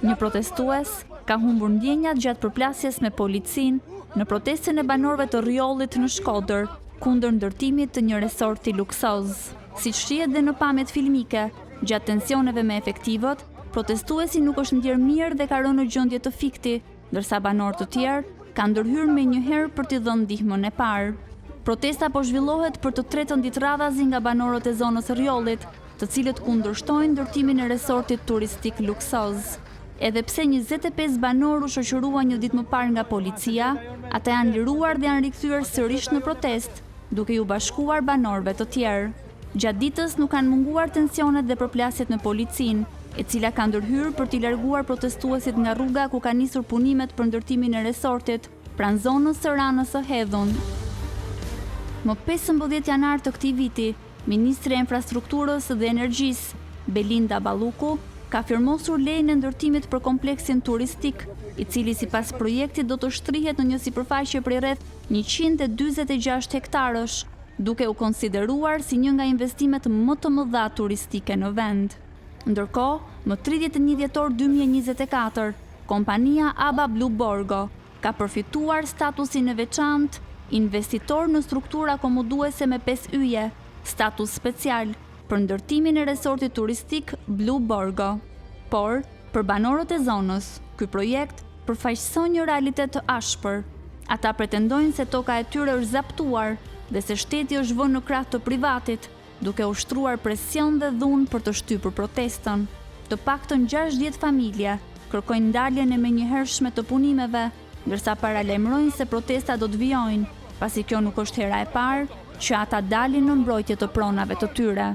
Një protestues ka humbur ndjenjat gjatë përplasjes me policin në protestën e banorëve të Rjollit në Shkodër kundër ndërtimit të një resorti luksoz. Siç shihet dhe në pamjet filmike, gjatë tensioneve me efektivët, protestuesi nuk është ndjer mirë dhe ka rënë në gjendje të fikti, ndërsa banorë të tjerë kanë ndërhyrë menjëherë për t'i dhënë ndihmën e parë. Protesta po zhvillohet për të tretën ditë radhazi nga banorët e zonës Rjollit, të cilët kundërshtojnë ndërtimin e resortit turistik luksoz. Edhe pse 25 banorë u shoqërua një ditë më parë nga policia, ata janë liruar dhe janë rikthyer sërish në protestë, duke u bashkuar banorëve të tjerë. Gjatë ditës nuk kanë munguar tensionet dhe përplasjet me policinë, e cila ka ndërhyrë për t'i larguar protestuesit nga rruga ku ka nisur punimet për ndërtimin e resortit pranë zonës së Ranës së Hedhun. Më 15 janar të këtij viti, Ministri e Infrastrukturës dhe Energjisë, Belinda Balluku, ka firmosur lejën e ndërtimit për kompleksin turistik, i cili sipas projektit do të shtrihet në një sipërfaqe prej rreth 146 hektarësh, duke u konsideruar si një nga investimet më të mëdha turistike në vend. Ndërkohë, më 31 dhjetor 2024, kompania ABA Blu Borgo ka përfituar statusin e veçantë investitor në struktura akomoduese me 5 yje, status special për ndërtimin e resortit turistik Blu Borgo. Por, për banorët e zonës, ky projekt përfaqëson një realitet të ashpër. Ata pretendojnë se toka e tyre është zaptuar dhe se shteti është vënë në krah të privatit, duke ushtruar presion dhe dhunë për të shtypur protestën. Të paktën 60 familje kërkojnë ndarjen e menjëhershme të punimeve, ndërsa paralajmërojnë se protesta do të vijojnë, pasi kjo nuk është hera e parë që ata dalin në mbrojtje të pronave të tyre.